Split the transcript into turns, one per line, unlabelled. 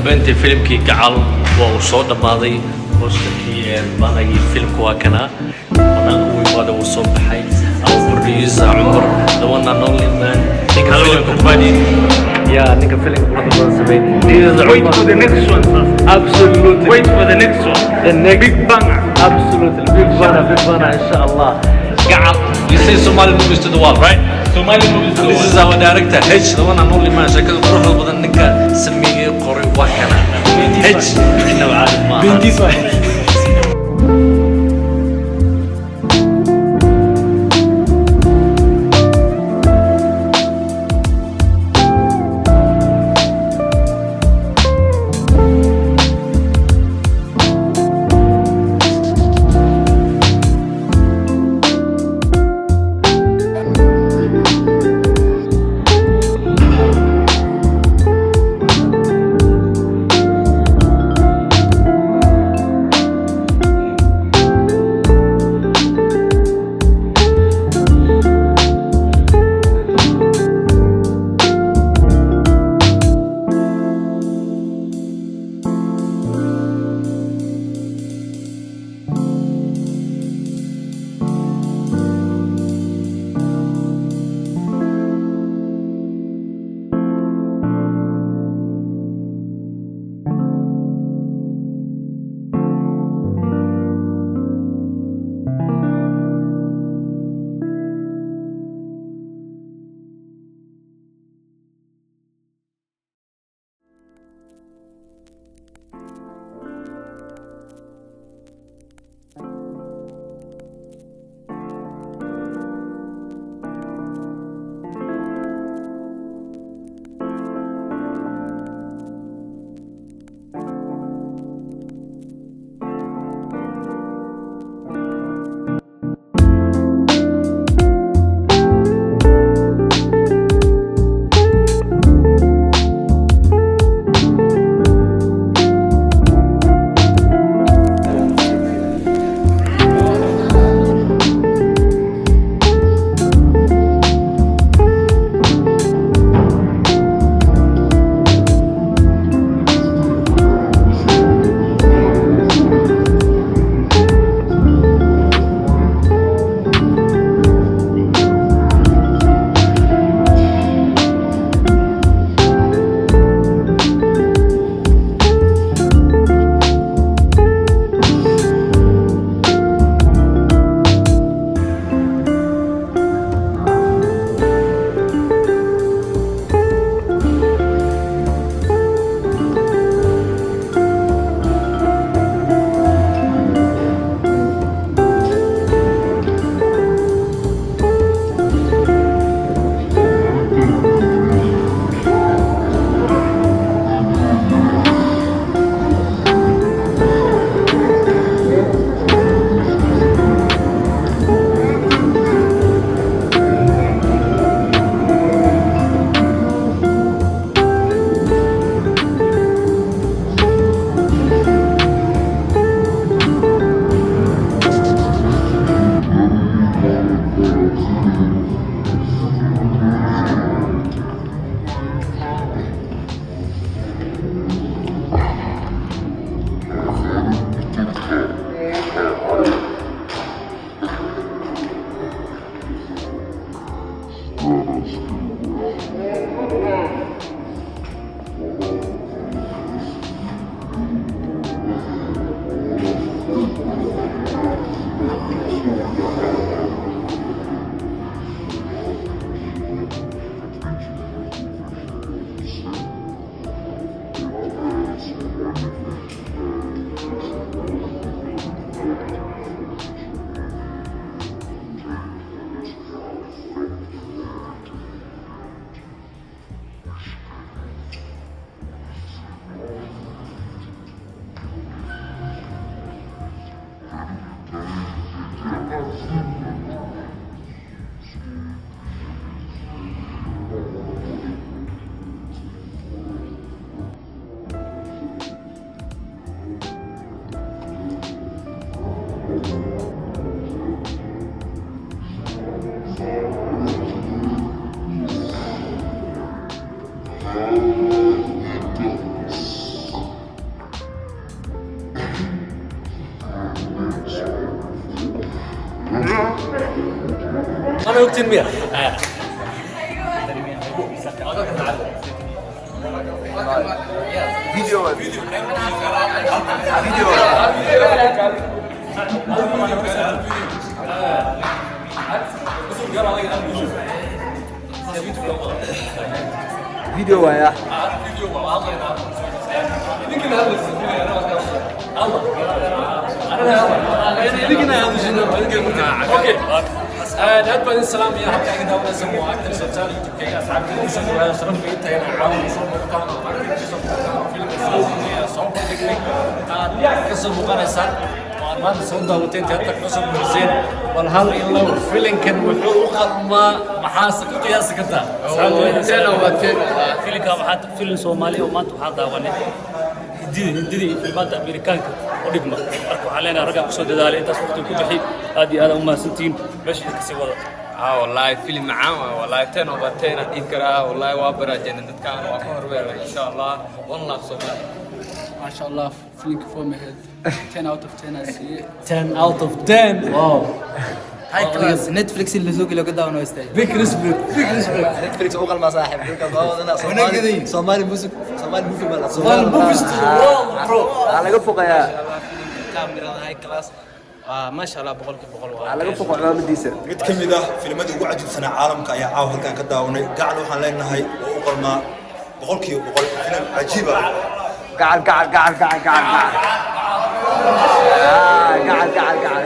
dambeyntii filimkii gacal waa uu soo dhammaaday boosterkii baanagii filimka waa kana banaanka uu imaada uu soo baxay our producer Umar the one and only man ninka filimka kubadi ninka filimka badan sameeyay
Wait for the next one, sir.
absolutely
Wait for the next one.
the next
Big banger.
absolutely big banger inshallah gacal you say Somali movies to the world right
Somali movies.
this is our director H the one and only man shakada quruxda badan ninka sameeyay qoray waa kana H inna caalim ma أنا وقتين مية
فيديو فيديو يا
aad baan idin salaamaya halkaa iga daawanaysa waa actor sultan youtube-kayga asxaabtayda u soo dhawaada sharaf bay tahay inaan caawin soo muuqtaan soo bandhignay aad ka soo muuqanaysaan oo aad maanta soo daawateen teatarka cusub muxuseen bal hal ilow filinkan wuxuu u qalmaa maxaase ku qiyaasi kartaa
filimka waxaa filim Soomaali oo maanta waxaa daawanay hididii filmada Amerikaanka oo dhigma marka waxaan leenahay ragga ku soo dadaalay intaas waqti ku bixi aad iyo aad u mahadsantiin meesha ka sii wada
والله فيلم معاه والله 10 over 10 أديك كراه والله وابرا جنة كان وأخبر بيرا إن شاء الله والله بصومالي
ما شاء الله فيلم فور مهد 10 out of 10 I see it
10 out of 10 واو
هاي كلاس نتفليكس اللي سوق اللي قدامنا يستاهل
big respect big respect
نتفليكس أقل ما صاحب صومالي موسيقى صومالي موفي ولا
صومالي موفي برو
على قفق يا
كاميرا هاي كلاس ما شاء الله بقولك بقول
على قفق عمام الديسة
mid ka mid ah filimada ugu cajiibsanaa caalamka ayaa caawa halkan ka daawanay gacan waxaan leenahay oo u qalmaa boqolkiiba boqol filim cajiib ah
قعد قعد قعد قعد قعد قعد قعد قعد قعد